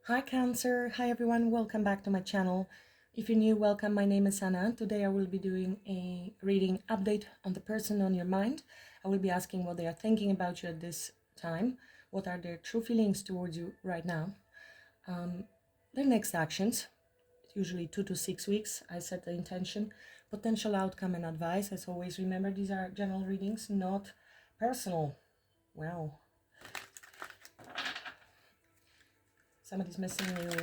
Hi Cancer, hi everyone, welcome back to my channel. If you're new, welcome, my name is Anna. Today I will be doing a reading update on the person on your mind. I will be asking what they are thinking about you at this time, what are their true feelings towards you right now, their next actions, usually 2 to 6 weeks, I set the intention, potential outcome and advice. As always, remember these are general readings, not personal. Wow, somebody's missing you.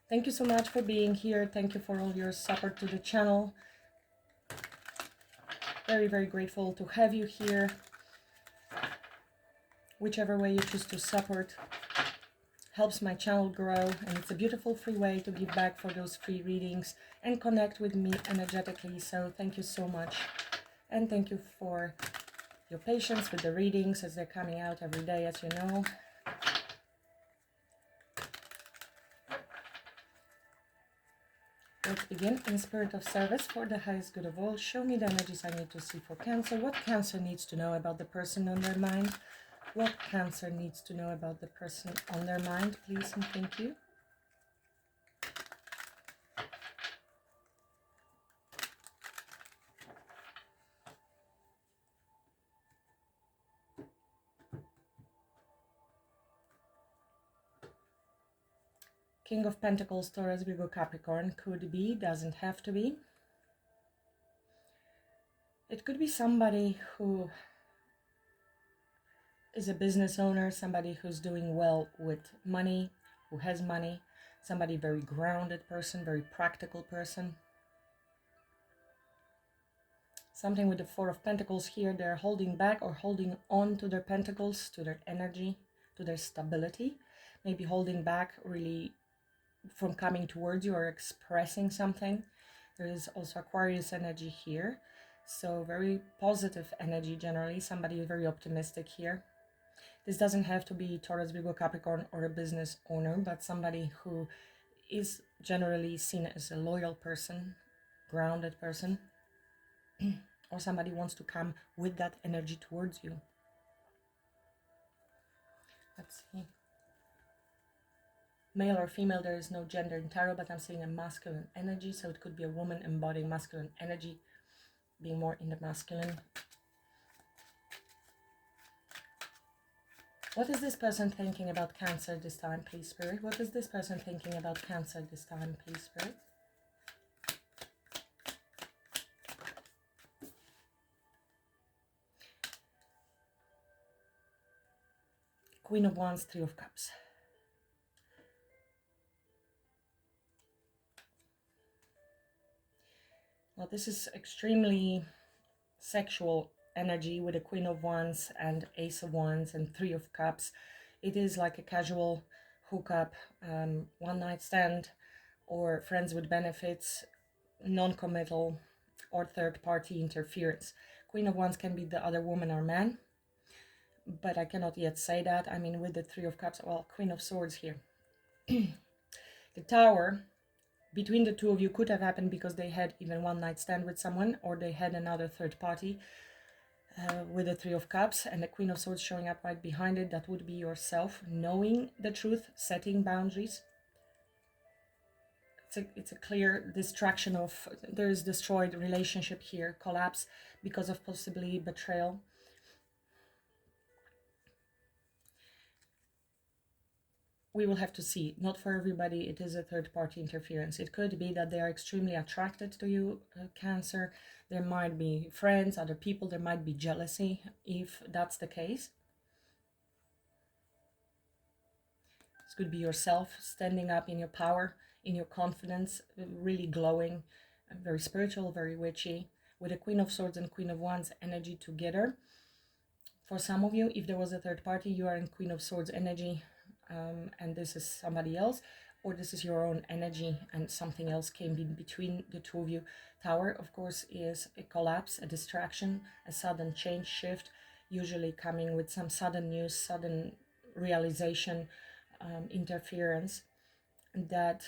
Thank you so much for being here. Thank you for all your support to the channel. Very, very grateful to have you here. Whichever way you choose to support helps my channel grow, and it's a beautiful free way to give back for those free readings and connect with me energetically. So thank you so much, and thank you for your patience with the readings as they're coming out every day, as you know. Let's begin. In spirit of service for the highest good of all, show me the energies I need to see for Cancer. What Cancer needs to know about the person on their mind? What Cancer needs to know about the person on their mind, please, and thank you. King of Pentacles, Taurus, Virgo, Capricorn. Could be, doesn't have to be. It could be somebody who is a business owner, somebody who's doing well with money, who has money, somebody very grounded person, very practical person. Something with the Four of Pentacles here, they're holding back or holding on to their pentacles, to their energy, to their stability. Maybe holding back really from coming towards you or expressing something. There is also Aquarius energy here. So very positive energy generally. Somebody is very optimistic here. This doesn't have to be Taurus, Virgo, Capricorn or a business owner, but somebody who is generally seen as a loyal person, grounded person, or somebody wants to come with that energy towards you. Let's see. Male or female, there is no gender in tarot, but I'm seeing a masculine energy, so it could be a woman embodying masculine energy, being more in the masculine. What is this person thinking about Cancer this time, please, Spirit? What is this person thinking about Cancer this time, please, Spirit? Queen of Wands, Three of Cups. Well, this is extremely sexual energy with the Queen of Wands and Ace of Wands and Three of Cups. It is like a casual hookup, one night stand, or friends with benefits, non-committal, or third-party interference. Queen of Wands can be the other woman or man, but I cannot yet say that. I mean, with the Three of Cups, well, Queen of Swords here. The Tower, between the two of you, could have happened because they had even one night stand with someone, or they had another third party with the Three of Cups, and the Queen of Swords showing up right behind it. That would be yourself knowing the truth, setting boundaries. It's a clear distraction of, there is destroyed relationship here, collapse because of possibly betrayal. We will have to see. Not for everybody it is a third-party interference. It could be that they are extremely attracted to you, Cancer. There might be friends, other people, there might be jealousy if that's the case. This could be yourself standing up in your power, in your confidence, really glowing, very spiritual, very witchy, with the Queen of Swords and Queen of Wands energy together. For some of you, if there was a third party, you are in Queen of Swords energy, and this is somebody else, or this is your own energy and something else came in between the two of you. Tower, of course, is a collapse, a distraction, a sudden change, shift, usually coming with some sudden news, sudden realization, interference that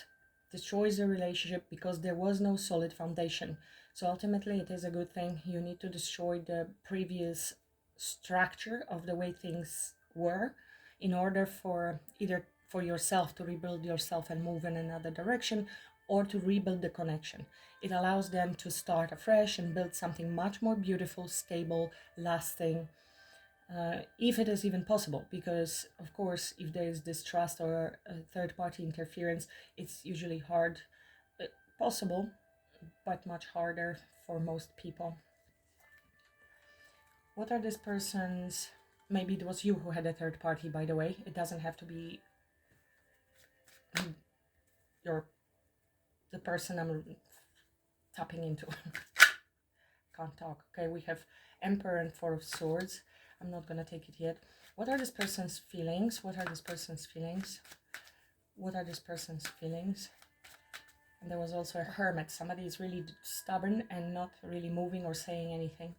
destroys the relationship because there was no solid foundation. So ultimately it is a good thing. You need to destroy the previous structure of the way things were in order for either for yourself to rebuild yourself and move in another direction, or to rebuild the connection. It allows them to start afresh and build something much more beautiful, stable, lasting, if it is even possible. Because of course, if there is distrust or third-party interference, it's usually hard, possible, but much harder for most people. What are this person's, maybe it was you who had a third party, by the way. It doesn't have to be the person I'm tapping into. Can't talk. Okay, we have Emperor and Four of Swords. I'm not gonna take it yet. What are this person's feelings? What are this person's feelings? What are this person's feelings? And there was also a Hermit. Somebody is really stubborn and not really moving or saying anything.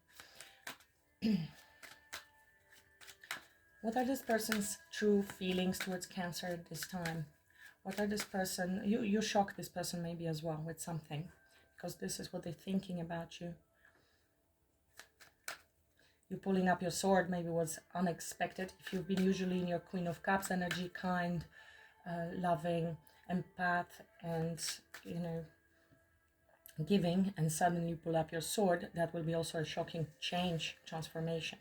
What are this person's true feelings towards Cancer at this time? What are this person, you shock this person maybe as well with something, because this is what they're thinking about you. You pulling up your sword maybe was unexpected. If you've been usually in your Queen of Cups energy, kind, loving, empath, and giving, and suddenly you pull up your sword, that will be also a shocking change, transformation.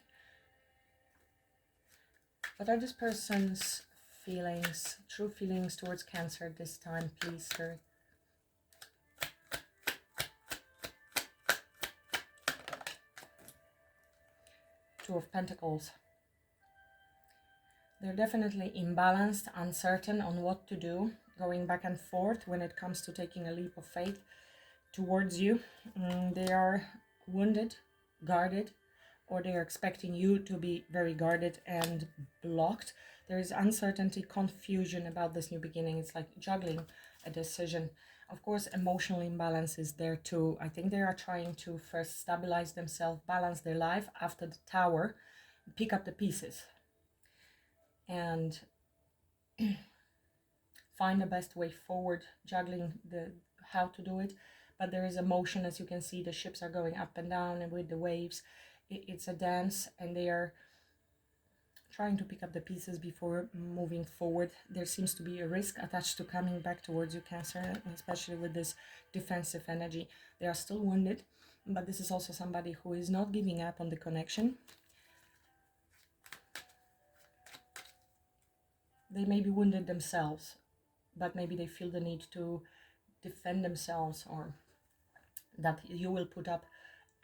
What are this person's feelings, true feelings towards Cancer this time, please, sir? Two of Pentacles. They're definitely imbalanced, uncertain on what to do, going back and forth when it comes to taking a leap of faith towards you. They are wounded, guarded, or they are expecting you to be very guarded and blocked. There is uncertainty, confusion about this new beginning. It's like juggling a decision. Of course, emotional imbalance is there too. I think they are trying to first stabilize themselves, balance their life after the Tower, pick up the pieces, and find the best way forward, juggling the how to do it. But there is emotion, as you can see, the ships are going up and down and with the waves. It's a dance, and they are trying to pick up the pieces before moving forward. There seems to be a risk attached to coming back towards you, Cancer, especially with this defensive energy. They are still wounded, but this is also somebody who is not giving up on the connection. They may be wounded themselves, but maybe they feel the need to defend themselves, or that you will put up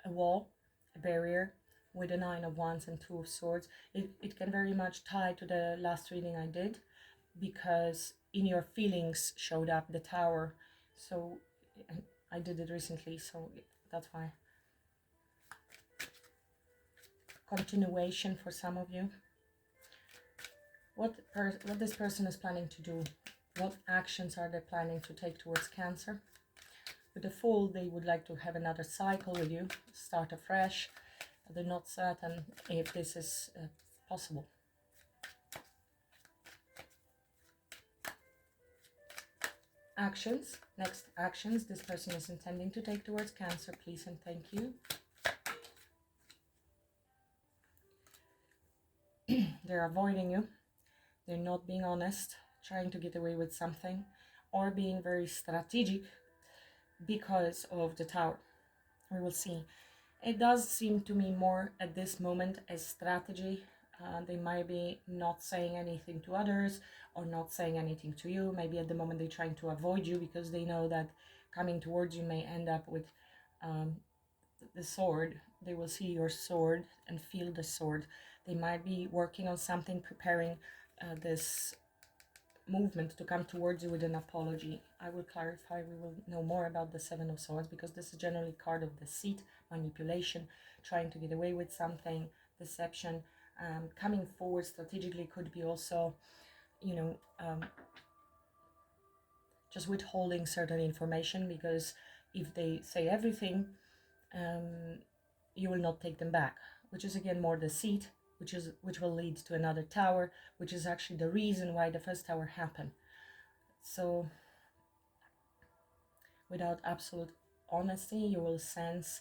a wall, a barrier, with the Nine of Wands and Two of Swords. It can very much tie to the last reading I did, because in your feelings showed up the Tower. So I did it recently, so that's why. Continuation for some of you. What this person is planning to do. What actions are they planning to take towards Cancer? With the Fool, they would like to have another cycle with you, start afresh. They're not certain if this is possible. Actions, next actions this person is intending to take towards Cancer, please and thank you. They're avoiding you. They're not being honest, trying to get away with something, or being very strategic because of the Tower. We will see. It does seem to me more at this moment as strategy. They might be not saying anything to others or not saying anything to you. Maybe at the moment they're trying to avoid you because they know that coming towards you may end up with the sword. They will see your sword and feel the sword. They might be working on something, preparing this movement to come towards you with an apology. I will clarify. We will know more about the Seven of Swords, because this is generally a card of deceit, manipulation, trying to get away with something, deception. Coming forward strategically could be also, just withholding certain information, because if they say everything, you will not take them back, which is again more deceit, which will lead to another Tower, which is actually the reason why the first Tower happened. So without absolute honesty, you will sense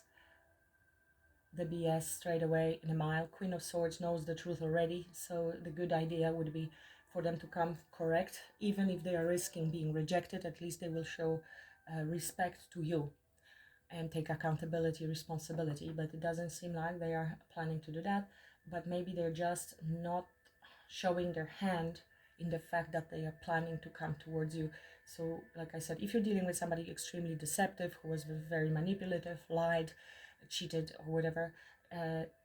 the BS straight away in a mile. Queen of Swords knows the truth already, so the good idea would be for them to come correct. Even if they are risking being rejected, at least they will show respect to you and take accountability, responsibility. But it doesn't seem like they are planning to do that. But maybe they're just not showing their hand in the fact that they are planning to come towards you. So like I said, if you're dealing with somebody extremely deceptive, who was very manipulative, lied, cheated, or whatever,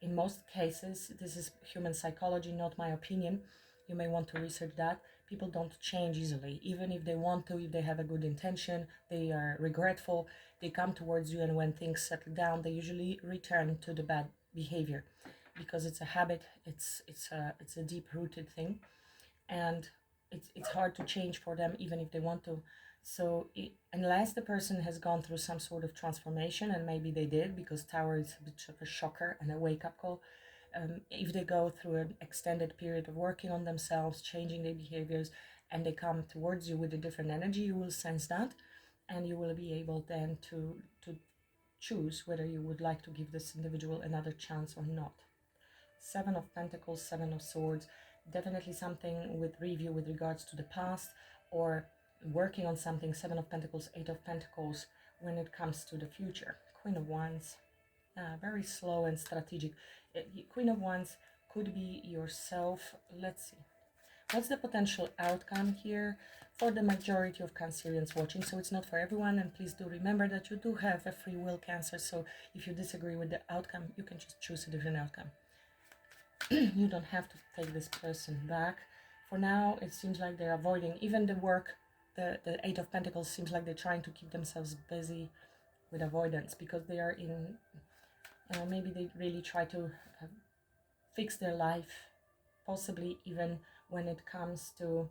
in most cases, this is human psychology, not my opinion. You may want to research that. People don't change easily. Even if they want to, if they have a good intention, they are regretful, they come towards you, and when things settle down, they usually return to the bad behavior, because it's a habit, it's a deep-rooted thing, and it's hard to change for them even if they want to. So unless the person has gone through some sort of transformation, and maybe they did, because Tower is a bit of a shocker and a wake-up call, if they go through an extended period of working on themselves, changing their behaviors, and they come towards you with a different energy, you will sense that, and you will be able then to choose whether you would like to give this individual another chance or not. Seven of Pentacles, Seven of Swords, definitely something with review with regards to the past, or working on something. Seven of Pentacles, Eight of Pentacles when it comes to the future. Queen of Wands, very slow and strategic. Queen of Wands could be yourself. Let's see. What's the potential outcome here for the majority of Cancerians watching? So it's not for everyone, and please do remember that you do have a free will, Cancer, so if you disagree with the outcome, you can just choose a different outcome. You don't have to take this person back. For now, it seems like they're avoiding even the work. The Eight of Pentacles seems like they're trying to keep themselves busy with avoidance, because they are in, maybe they really try to fix their life, possibly even when it comes to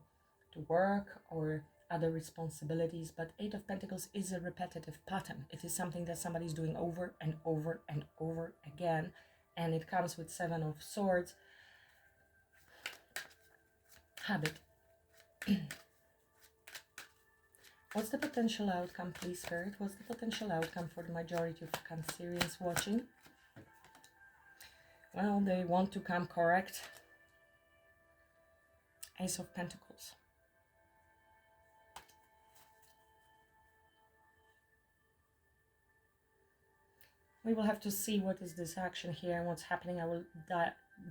work or other responsibilities. But Eight of Pentacles is a repetitive pattern. It is something that somebody's doing over and over and over again, and it comes with Seven of Swords. Habit. What's the potential outcome, please, Spirit? What's the potential outcome for the majority of Cancerians watching? Well, they want to come correct. Ace of Pentacles. We will have to see what is this action here and what's happening. I will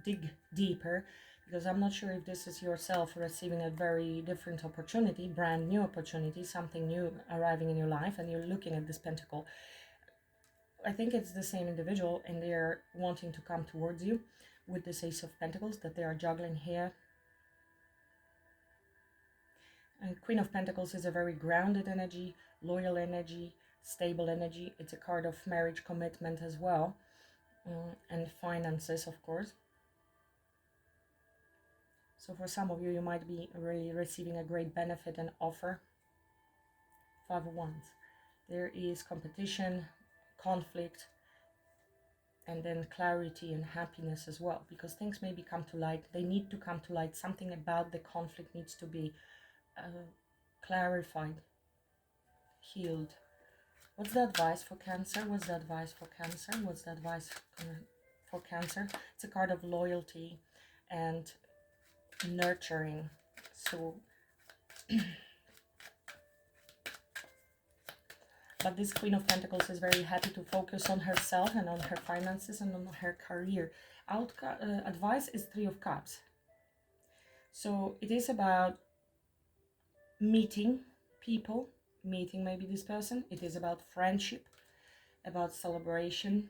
dig deeper, because I'm not sure if this is yourself receiving a very different opportunity, brand new opportunity, something new arriving in your life, and you're looking at this pentacle. I think it's the same individual, and they're wanting to come towards you with this Ace of Pentacles that they are juggling here. And Queen of Pentacles is a very grounded energy, loyal energy, stable energy. It's a card of marriage, commitment as well, and finances, of course. So for some of you, you might be really receiving a great benefit and offer. Five of Wands. There is competition, conflict, and then clarity and happiness as well, because things maybe come to light. They need to come to light. Something about the conflict needs to be clarified, healed. What's the advice for Cancer? What's the advice for Cancer? What's the advice for Cancer? It's a card of loyalty and nurturing. So but this Queen of Pentacles is very happy to focus on herself and on her finances and on her career. Advice is Three of Cups. So it is about meeting people, meeting maybe this person. It is about friendship, about celebration,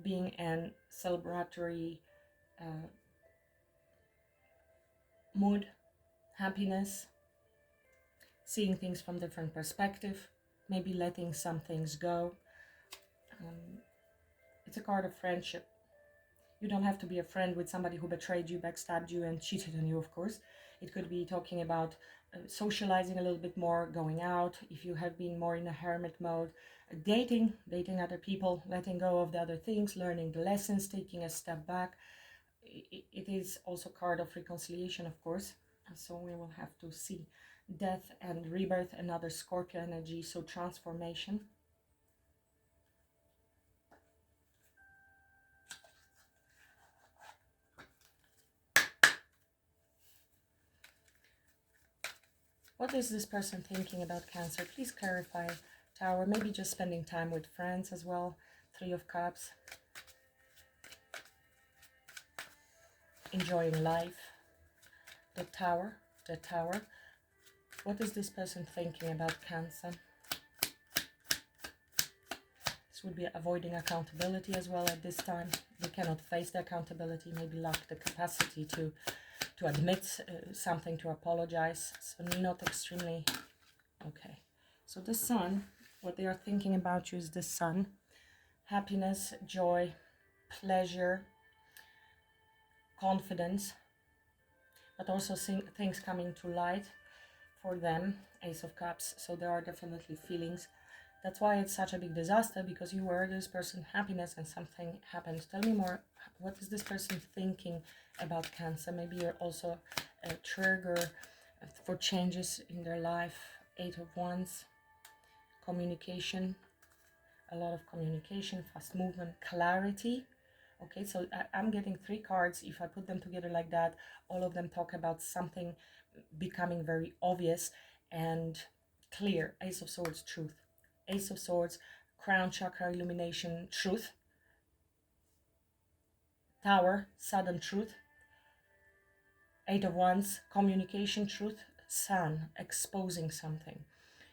being in celebratory mood, happiness, seeing things from different perspective, maybe letting some things go. It's a card of friendship. You don't have to be a friend with somebody who betrayed you, backstabbed you, and cheated on you, of course. It could be talking about socializing a little bit more, going out, if you have been more in a hermit mode, dating other people, letting go of the other things, learning the lessons, taking a step back. It is also a card of reconciliation, of course. So we will have to see. Death and rebirth, another Scorpio energy, so transformation. What is this person thinking about Cancer? Please clarify. Tower, maybe just spending time with friends as well. Three of Cups. Enjoying life. The Tower. The Tower. What is this person thinking about Cancer? This would be avoiding accountability as well at this time. They cannot face the accountability, maybe lack the capacity to admit something, to apologize. So not extremely okay. So the Sun, what they are thinking about you is the Sun. Happiness, joy, pleasure, confidence, but also things coming to light for them. Ace of Cups. So there are definitely feelings. That's why it's such a big disaster, because you were this person happiness and something happened. Tell me more. What is this person thinking about Cancer? Maybe you're also a trigger for changes in their life. Eight of Wands. Communication. A lot of communication, fast movement, clarity. Okay, so I'm getting three cards. If I put them together like that, all of them talk about something becoming very obvious and clear. Ace of Swords, truth. Ace of Swords, crown chakra illumination, truth. Tower, sudden truth. Eight of Wands, communication, truth. Sun, exposing something.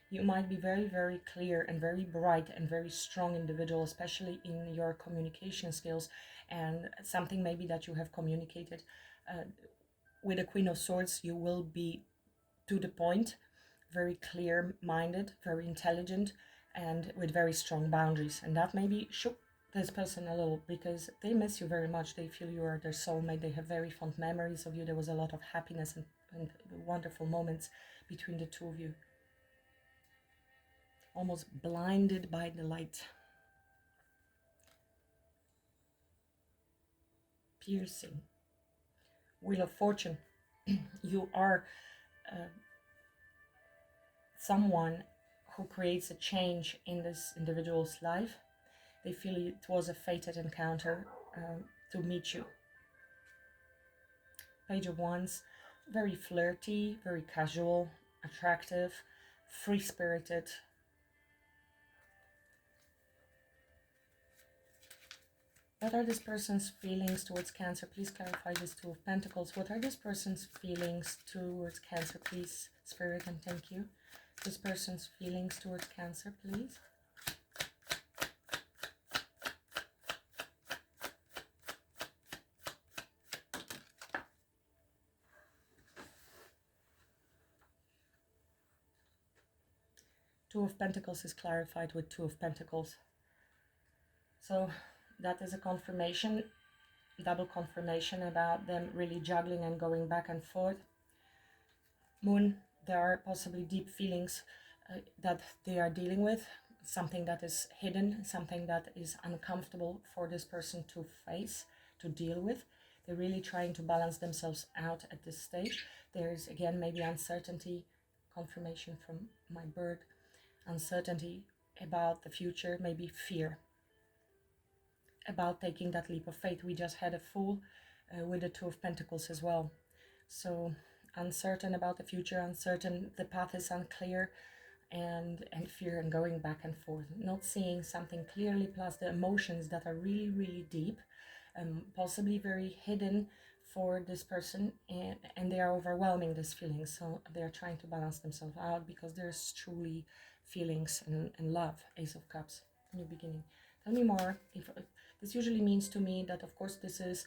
You might be very, very clear and very bright and very strong individual, especially in your communication skills, and something maybe that you have communicated. With the Queen of Swords, you will be to the point, very clear-minded, very intelligent, and with very strong boundaries. And that maybe shook this person a little, because they miss you very much. They feel you are their soulmate. They have very fond memories of you. There was a lot of happiness and wonderful moments between the two of you. Almost blinded by the light. Piercing. Wheel of Fortune. You are someone who creates a change in this individual's life. They feel it was a fated encounter to meet you. Page of Wands, very flirty, very casual, attractive, free-spirited. What are this person's feelings towards Cancer? Please clarify this Two of Pentacles. What are this person's feelings towards Cancer? Please, Spirit, and thank you. This person's feelings towards Cancer, please. Two of Pentacles is clarified with Two of Pentacles. So that is a confirmation, double confirmation about them really juggling and going back and forth. Moon, there are possibly deep feelings that they are dealing with, something that is hidden, something that is uncomfortable for this person to face, to deal with. They're really trying to balance themselves out at this stage. There's again maybe uncertainty, confirmation from my bird, uncertainty about the future, maybe fear about taking that leap of faith. We just had a Fool with the Two of Pentacles as well. So uncertain about the future, uncertain, the path is unclear, and fear and going back and forth, not seeing something clearly, plus the emotions that are really, really deep, possibly very hidden for this person, and they are overwhelming these feelings. So they're trying to balance themselves out, because there's truly feelings and love. Ace of Cups, new beginning. Tell me more. If this usually means to me that, of course, this is,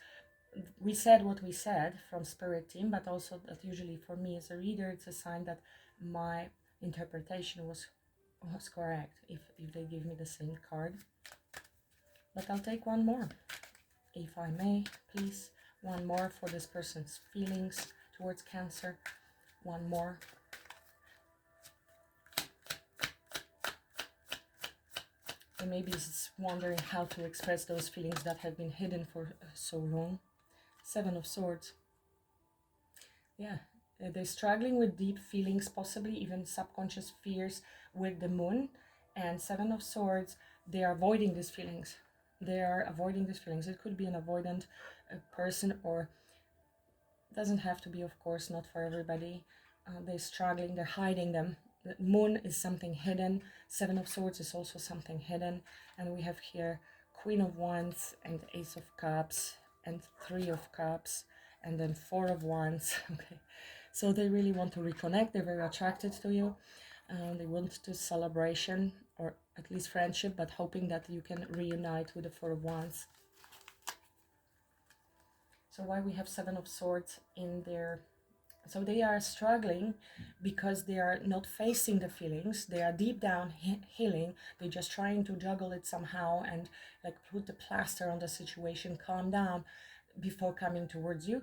we said what we said from Spirit Team, but also that usually for me as a reader, it's a sign that my interpretation was correct, if they give me the same card. But I'll take one more, if I may, please. One more for this person's feelings towards Cancer. One more. And maybe it's wondering how to express those feelings that have been hidden for so long. Seven of Swords. Yeah, they're struggling with deep feelings, possibly even subconscious fears with the Moon. And Seven of Swords, they are avoiding these feelings. They are avoiding these feelings. It could be an avoidant person, or it doesn't have to be, of course, not for everybody. they're struggling, they're hiding them. The moon is something hidden. Seven of Swords is also something hidden. And we have here Queen of Wands and Ace of Cups and Three of Cups and then Four of Wands. Okay, so they really want to reconnect. They're very attracted to you. They want to celebration or at least friendship, but hoping that you can reunite with the Four of Wands. So why we have Seven of Swords in there? So they are struggling because they are not facing the feelings. They are deep down healing. They're just trying to juggle it somehow and like put the plaster on the situation, calm down before coming towards you.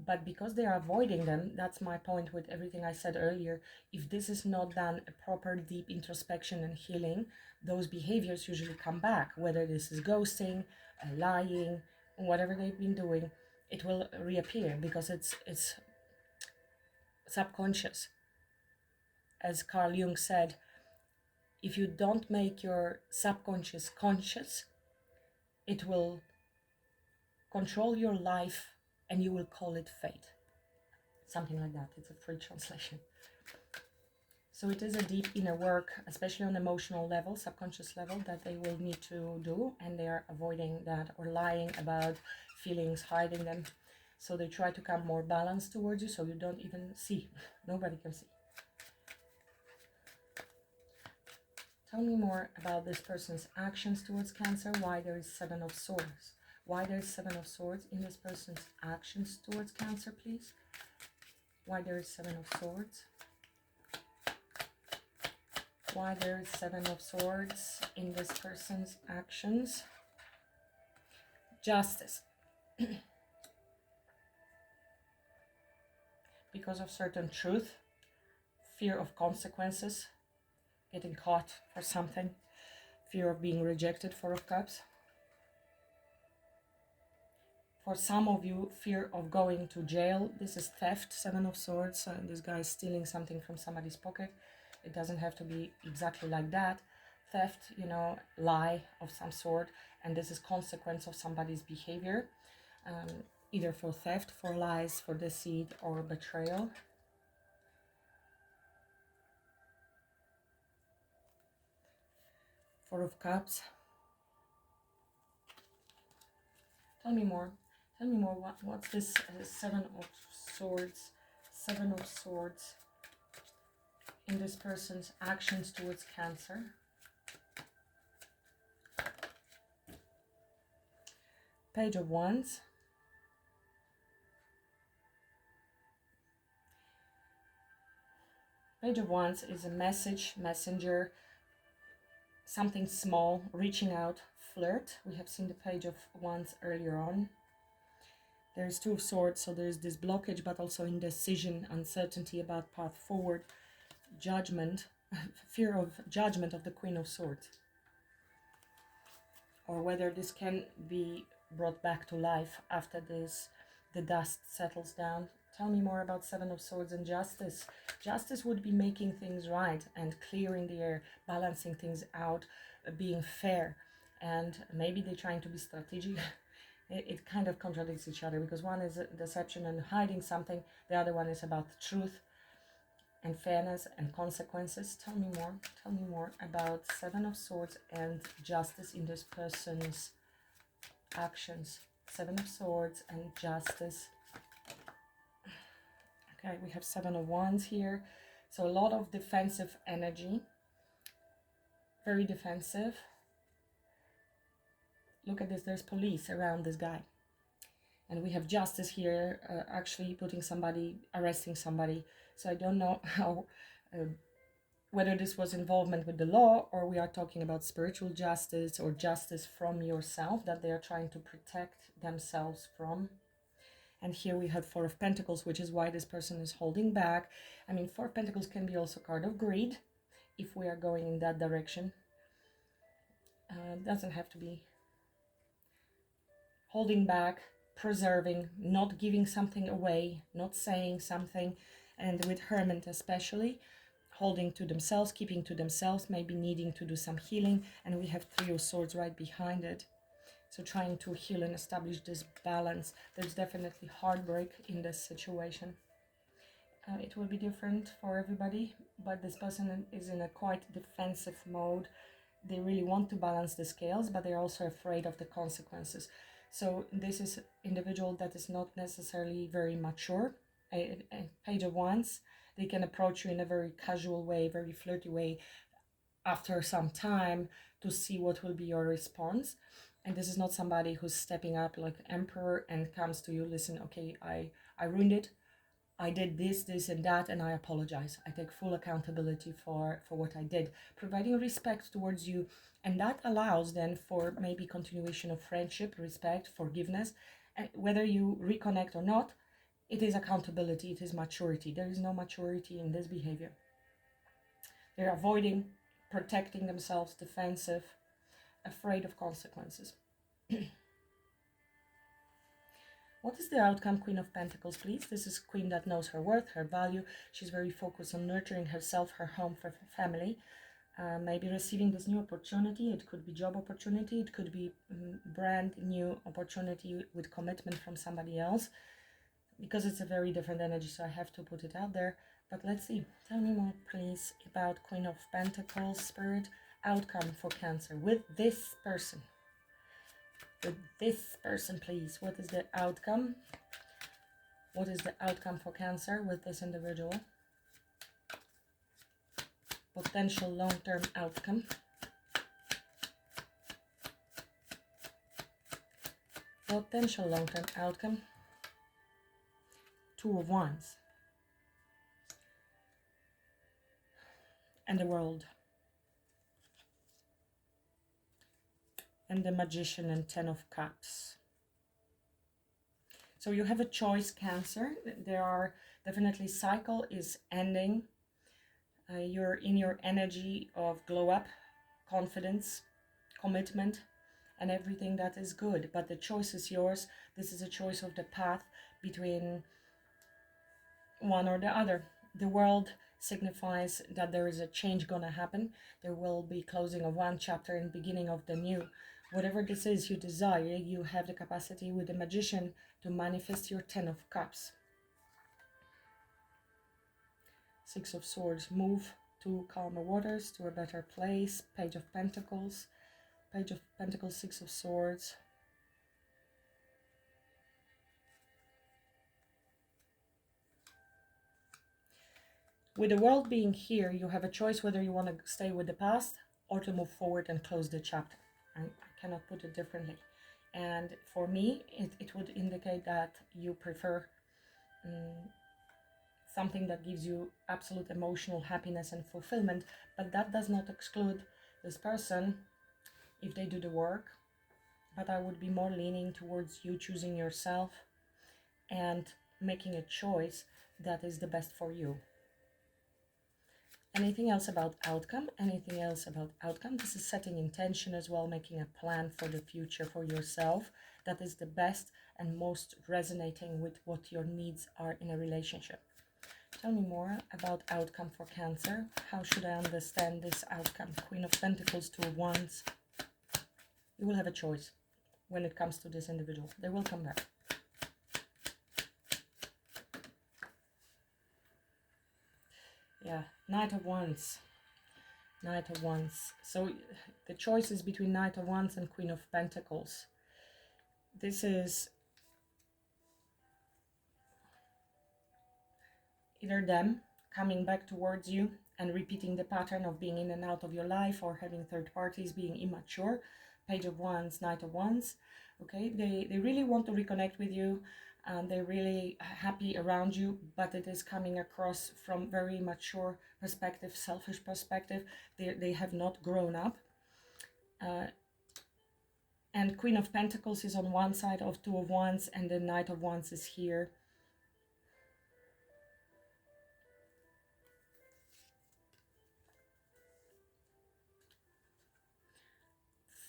But because they are avoiding them, that's my point with everything I said earlier. If this is not done a proper deep introspection and healing, those behaviors usually come back, whether this is ghosting, lying, whatever they've been doing, it will reappear because it's subconscious. As Carl Jung said, if you don't make your subconscious conscious, it will control your life and you will call it fate. Something like that. It's a free translation. So it is a deep inner work, especially on emotional level, subconscious level, that they will need to do, and they are avoiding that or lying about feelings, hiding them. So they try to come more balanced towards you so you don't even see. Nobody can see. Tell me more about this person's actions towards Cancer, why there is Seven of Swords. Why there is Seven of Swords in this person's actions towards Cancer, please. Why there is Seven of Swords. Why there is Seven of Swords in this person's actions. Justice. Because of certain truth, fear of consequences, getting caught for something, fear of being rejected, Four of Cups. For some of you, fear of going to jail. This is theft, Seven of Swords. This guy is stealing something from somebody's pocket. It doesn't have to be exactly like that. Theft, you know, lie of some sort. And this is consequence of somebody's behavior. Either for theft, for lies, for deceit, or betrayal. Four of Cups. Tell me more. Tell me more. What's this Seven of Swords? Seven of Swords in this person's actions towards Cancer. Page of Wands. Page of Wands is a messenger, something small, reaching out, flirt. We have seen the Page of Wands earlier on. There's Two of Swords, so there's this blockage, but also indecision, uncertainty about path forward, judgment, fear of judgment of the Queen of Swords. Or whether this can be brought back to life after this, the dust settles down. Tell me more about Seven of Swords and Justice. Justice would be making things right and clearing the air, balancing things out, being fair. And maybe they're trying to be strategic. It kind of contradicts each other because one is deception and hiding something. The other one is about truth and fairness and consequences. Tell me more. Tell me more about Seven of Swords and Justice in this person's actions. Seven of Swords and Justice. Okay, we have Seven of Wands here. So a lot of defensive energy. Very defensive. Look at this, there's police around this guy. And we have Justice here, actually putting somebody, arresting somebody. So I don't know how, whether this was involvement with the law or we are talking about spiritual justice or justice from yourself that they are trying to protect themselves from. And here we have Four of Pentacles, which is why this person is holding back. I mean, Four of Pentacles can be also a card of greed if we are going in that direction. Doesn't have to be. Holding back, preserving, not giving something away, not saying something. And with Hermit especially, holding to themselves, keeping to themselves, maybe needing to do some healing. And we have Three of Swords right behind it. So trying to heal and establish this balance. There's definitely heartbreak in this situation. It will be different for everybody, but this person is in a quite defensive mode. They really want to balance the scales, but they're also afraid of the consequences. So this is individual that is not necessarily very mature. A page of wands, they can approach you in a very casual way, very flirty way after some time to see what will be your response. And this is not somebody who's stepping up like emperor and comes to you, listen, okay, I ruined it, I did this and that, and I apologize. I take full accountability for what I did, providing respect towards you. And that allows then for maybe continuation of friendship, respect, forgiveness. And whether you reconnect or not, it is accountability, it is maturity. There is no maturity in this behavior. They're avoiding, protecting themselves, defensive, afraid of consequences. What is the outcome, Queen of Pentacles, please? This is Queen that knows her worth, her value. She's very focused on nurturing herself, her home, her family. Maybe receiving this new opportunity. It could be job opportunity. It could be brand new opportunity with commitment from somebody else. Because it's a very different energy, so I have to put it out there. But let's see. Tell me more, please, about Queen of Pentacles, Spirit. Outcome for Cancer with this person. With this person, please. What is the outcome? What is the outcome for Cancer with this individual? Potential long-term outcome. Potential long-term outcome. Two of Wands. And the World. And the Magician and Ten of Cups. So you have a choice, Cancer. There are definitely, cycle is ending. You're in your energy of glow up, confidence, commitment, and everything that is good. But the choice is yours. This is a choice of the path between one or the other. The World signifies that there is a change gonna happen. There will be closing of one chapter and beginning of the new. Whatever this is you desire, you have the capacity with the Magician to manifest your Ten of Cups. Six of Swords, move to calmer waters, to a better place. Page of Pentacles, Page of Pentacles, Six of Swords. With the World being here, you have a choice whether you want to stay with the past or to move forward and close the chapter. I cannot put it differently. And for me, it would indicate that you prefer something that gives you absolute emotional happiness and fulfillment, but that does not exclude this person if they do the work. But I would be more leaning towards you choosing yourself and making a choice that is the best for you. Anything else about outcome? Anything else about outcome? This is setting intention as well, making a plan for the future for yourself that is the best and most resonating with what your needs are in a relationship. Tell me more about outcome for Cancer. How should I understand this outcome? Queen of Pentacles, Two of Wands. You will have a choice when it comes to this individual. They will come back. Yeah, Knight of Wands. Knight of Wands. So the choice is between Knight of Wands and Queen of Pentacles. This is either them coming back towards you and repeating the pattern of being in and out of your life, or having third parties, being immature. Page of Wands, Knight of Wands. Okay, they really want to reconnect with you. They're really happy around you, but it is coming across from very mature perspective, selfish perspective. They have not grown up. And Queen of Pentacles is on one side of Two of Wands, and the Knight of Wands is here.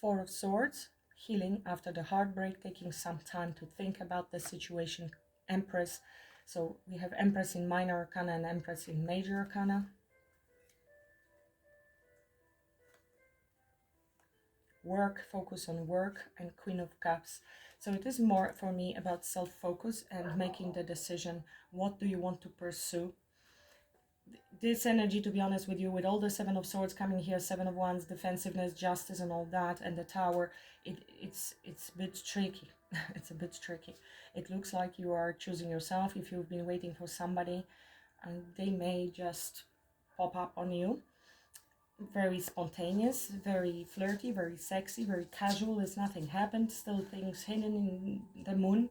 Four of Swords, healing after the heartbreak, taking some time to think about the situation. Empress. So we have Empress in Minor Arcana and Empress in Major Arcana. Work, focus on work, and Queen of Cups. So it is more for me about self-focus and making the decision. What do you want to pursue? this energy, to be honest with you, with all the Seven of Swords coming here, Seven of Wands, defensiveness, justice, and all that, and the Tower, it's a bit tricky. It's a bit tricky. It looks like you are choosing yourself. If you've been waiting for somebody, and they may just pop up on you. Very spontaneous, very flirty, very sexy, very casual, as nothing happened, still things hidden in the moon,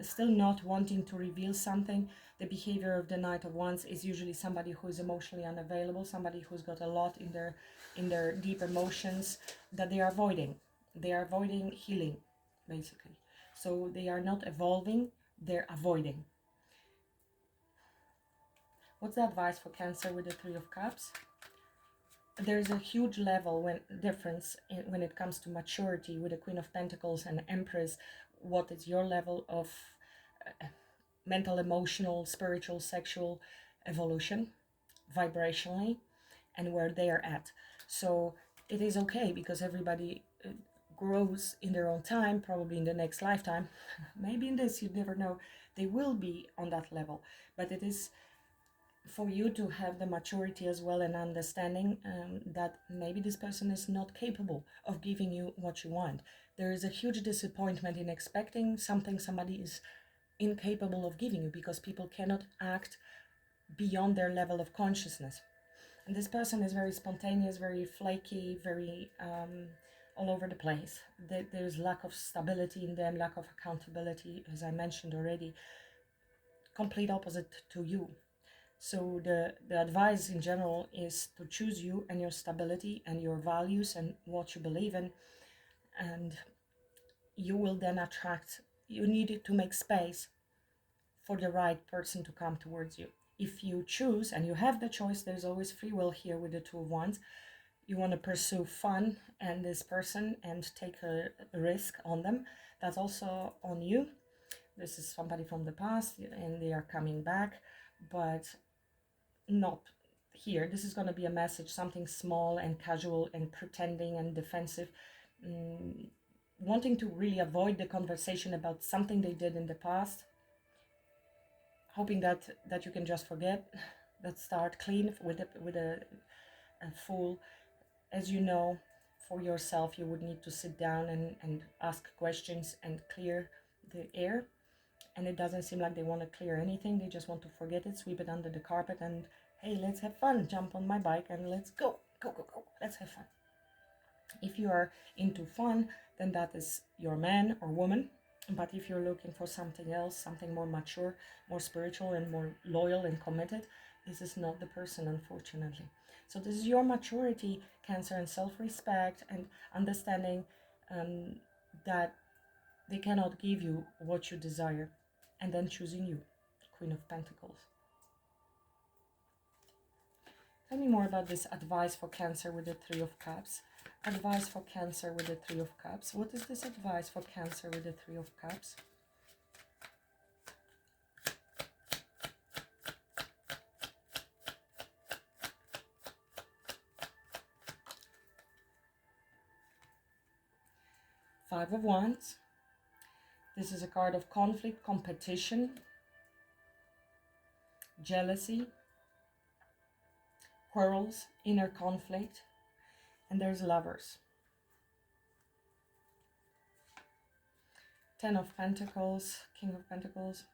still not wanting to reveal something. The behavior of the Knight of Wands is usually somebody who is emotionally unavailable, somebody who's got a lot in their deep emotions that they are avoiding. They are avoiding healing, basically. So they are not evolving, they're avoiding. What's the advice for Cancer with the Three of Cups? There's a huge level difference when it comes to maturity with the Queen of Pentacles and Empress. What is your level of mental, emotional, spiritual, sexual evolution, vibrationally, and where they are at? So it is okay, because everybody grows in their own time, probably in the next lifetime. Maybe in this, you never know. They will be on that level, but it is for you to have the maturity as well and understanding that maybe this person is not capable of giving you what you want. There is a huge disappointment in expecting something somebody is incapable of giving you, because people cannot act beyond their level of consciousness. And this person is very spontaneous, very flaky, very all over the place. There's lack of stability in them, lack of accountability, as I mentioned already. Complete opposite to you. So the advice in general is to choose you and your stability and your values and what you believe in, and you will then attract. You need to make space for the right person to come towards you. If you choose, and you have the choice, there's always free will here with the Two of Wands. You want to pursue fun and this person and take a risk on them, that's also on you. This is somebody from the past and they are coming back, but not here. This is going to be a message, something small and casual and pretending and defensive, wanting to really avoid the conversation about something they did in the past, hoping that you can just forget, that start clean with a full. As you know, for yourself, you would need to sit down and ask questions and clear the air. And it doesn't seem like they want to clear anything. They just want to forget it, sweep it under the carpet, and hey, let's have fun. Jump on my bike and let's go. Go, go, go. Let's have fun. If you are into fun, then that is your man or woman. But if you're looking for something else, something more mature, more spiritual, and more loyal and committed, this is not the person, unfortunately. So this is your maturity, Cancer, and self-respect and understanding that they cannot give you what you desire, and then choosing you, Queen of Pentacles. Tell me more about this advice for Cancer with the Three of Cups. Advice for Cancer with the Three of Cups. What is this advice for Cancer with the Three of Cups? Five of Wands. This is a card of conflict, competition, jealousy, quarrels, inner conflict, and there's Lovers. Ten of Pentacles, King of Pentacles.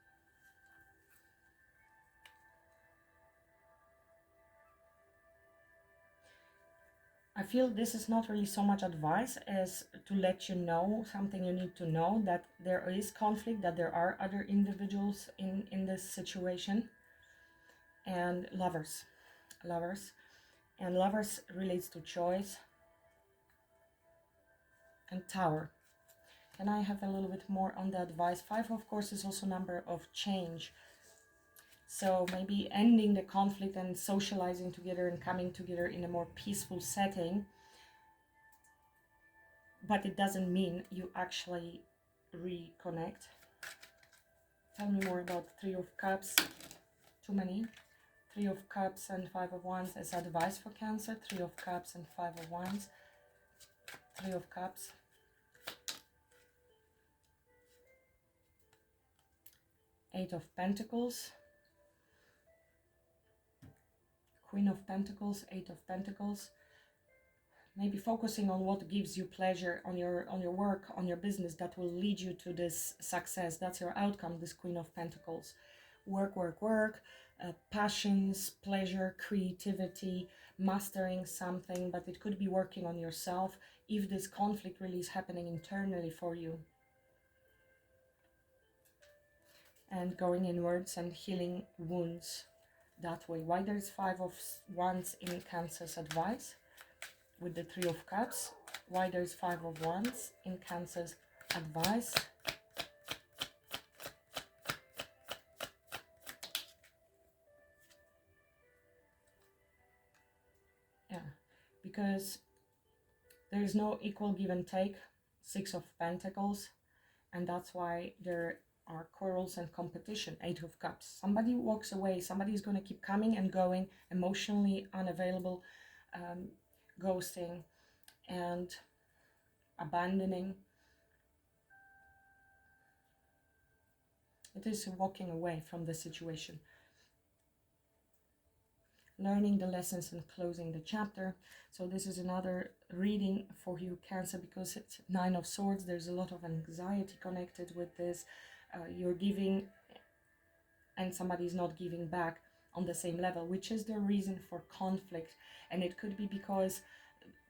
I feel this is not really so much advice as to let you know something you need to know, that there is conflict, that there are other individuals in this situation. And Lovers. And Lovers relates to choice. And Tower. Can I have a little bit more on the advice? Five, of course, is also number of change. So maybe ending the conflict and socializing together and coming together in a more peaceful setting. But it doesn't mean you actually reconnect. Tell me more about Three of Cups. Too many. Three of Cups and Five of Wands as advice for Cancer. Three of Cups and Five of Wands. Three of Cups. Eight of Pentacles. Queen of Pentacles, Eight of Pentacles. Maybe focusing on what gives you pleasure on your work, on your business, that will lead you to this success. That's your outcome, this Queen of Pentacles. Work, work, work, passions, pleasure, creativity, mastering something, but it could be working on yourself if this conflict really is happening internally for you. And going inwards and healing wounds that way. Why there's Five of Wands in Cancer's advice with the Three of Cups? Why there's Five of Wands in Cancer's advice? Yeah, because there is no equal give and take. Six of Pentacles, and that's why there are quarrels and competition. Eight of Cups. Somebody walks away. Somebody is going to keep coming and going, emotionally unavailable, ghosting and abandoning. It is walking away from the situation. Learning the lessons and closing the chapter. So this is another reading for you, Cancer, because it's Nine of Swords. There's a lot of anxiety connected with this. You're giving and somebody's not giving back on the same level, which is the reason for conflict. And it could be because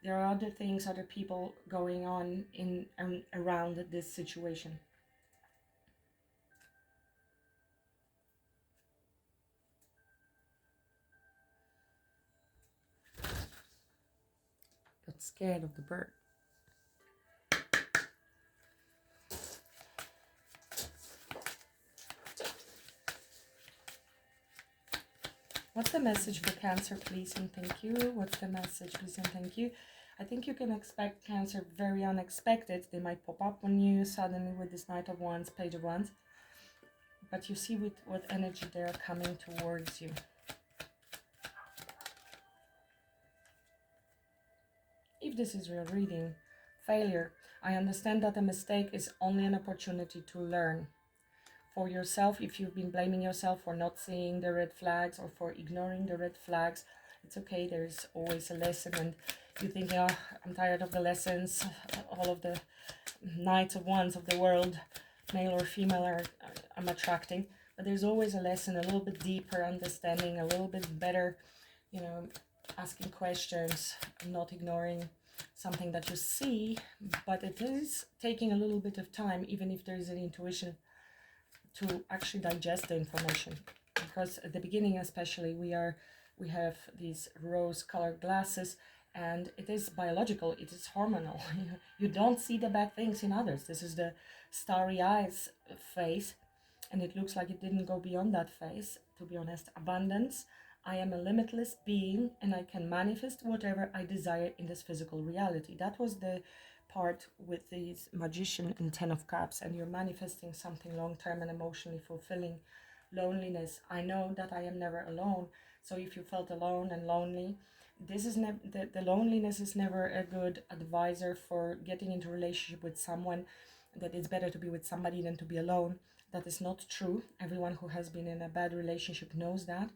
there are other things, other people going on in and around this situation. Got scared of the bird. What's the message for Cancer, please and thank you? What's the message, please and thank you? I think you can expect Cancer very unexpected. They might pop up on you suddenly with this Knight of Wands, Page of Wands. But you see with what energy they're coming towards you. If this is real reading, failure. I understand that a mistake is only an opportunity to learn. For yourself, if you've been blaming yourself for not seeing the red flags or for ignoring the red flags, it's okay. There's always a lesson, and you think, oh, I'm tired of the lessons. All of the Knights of Wands of the world, male or female, I'm attracting. But there's always a lesson, a little bit deeper understanding, a little bit better, asking questions, not ignoring something that you see. But it is taking a little bit of time, even if there is an intuition, to actually digest the information, because at the beginning especially we have these rose colored glasses, and it is biological, it is hormonal. You don't see the bad things in others. This is the starry eyes phase, and it looks like it didn't go beyond that phase. To be honest, abundance. I am a limitless being and I can manifest whatever I desire in this physical reality. That was the part with this Magician and Ten of Cups, and you're manifesting something long-term and emotionally fulfilling. Loneliness. I know that I am never alone. So if you felt alone and lonely, this is the loneliness is never a good advisor for getting into a relationship with someone, that it's better to be with somebody than to be alone. That is not true. Everyone who has been in a bad relationship knows that.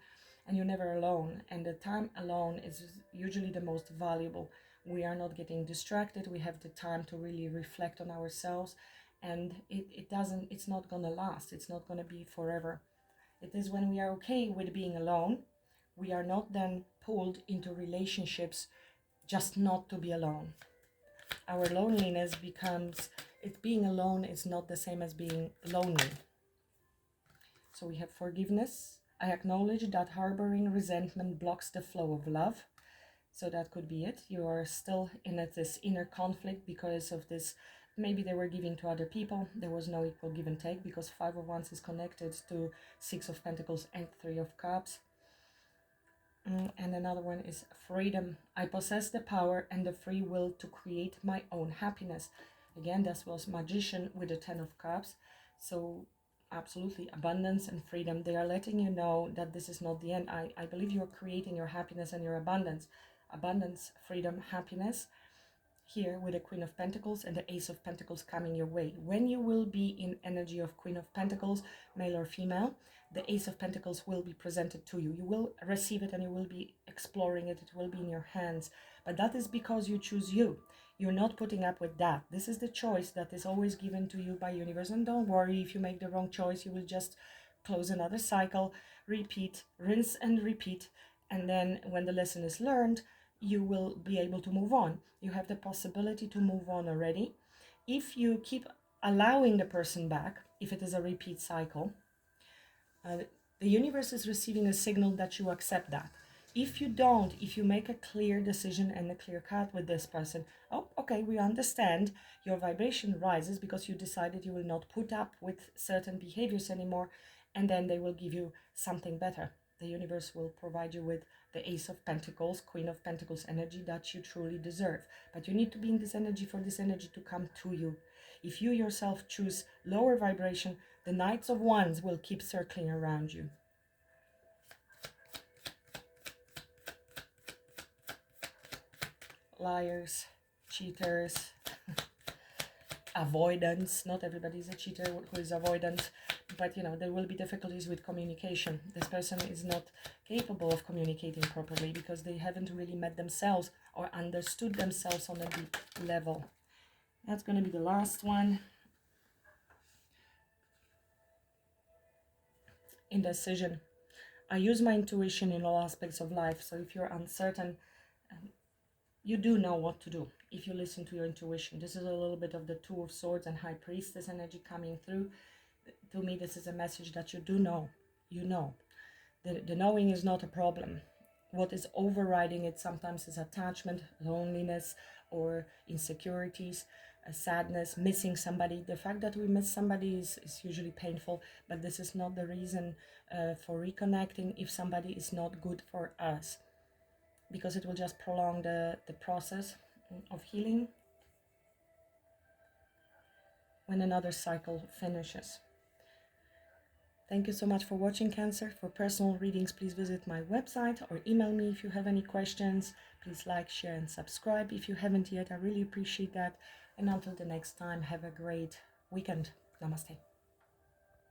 And you're never alone. And the time alone is usually the most valuable. We are not getting distracted. We have the time to really reflect on ourselves, and it's not gonna last. It's not gonna be forever. It is when we are okay with being alone. We are not then pulled into relationships just not to be alone. Our loneliness becomes, being alone is not the same as being lonely. So we have forgiveness. I acknowledge that harboring resentment blocks the flow of love. So that could be it. You are still in this inner conflict because of this. Maybe they were giving to other people. There was no equal give and take, because Five of Wands is connected to Six of Pentacles and Three of Cups. And another one is freedom. I possess the power and the free will to create my own happiness. Again, this was Magician with the Ten of Cups. So absolutely, abundance and freedom. They are letting you know that this is not the end. I believe you are creating your happiness and your abundance. Abundance, freedom, happiness. here with the Queen of Pentacles and the Ace of Pentacles coming your way. When you will be in energy of Queen of Pentacles, male or female, the Ace of Pentacles will be presented to you. You will receive it and you will be exploring it. It will be in your hands. But that is because you choose you. You're not putting up with that. This is the choice that is always given to you by universe. And don't worry, if you make the wrong choice, you will just close another cycle, repeat, rinse and repeat. And then when the lesson is learned, you will be able to move on. You have the possibility to move on already. If you keep allowing the person back, if it is a repeat cycle, the universe is receiving a signal that you accept that. If you don't, if you make a clear decision and a clear cut with this person, oh, okay, we understand, your vibration rises because you decided you will not put up with certain behaviors anymore, and then they will give you something better. The universe will provide you with the Ace of Pentacles, Queen of Pentacles energy that you truly deserve. But you need to be in this energy for this energy to come to you. If you yourself choose lower vibration, the Knights of Wands will keep circling around you. Liars, cheaters, avoidance. Not everybody is a cheater who is avoidant, but you know, there will be difficulties with communication. This person is not capable of communicating properly because they haven't really met themselves or understood themselves on a deep level. That's going to be the last one. Indecision. I use my intuition in all aspects of life. So if you're uncertain, you do know what to do if you listen to your intuition. This is a little bit of the Two of Swords and High Priestess energy coming through. To me, this is a message that you do know. You know. The knowing is not a problem. What is overriding it sometimes is attachment, loneliness, or insecurities, sadness, missing somebody. The fact that we miss somebody is usually painful, but this is not the reason for reconnecting if somebody is not good for us, because it will just prolong the process of healing when another cycle finishes. Thank you so much for watching, Cancer. For personal readings, please visit my website or email me if you have any questions. Please like, share, and subscribe if you haven't yet. I really appreciate that. And until the next time, have a great weekend. Namaste.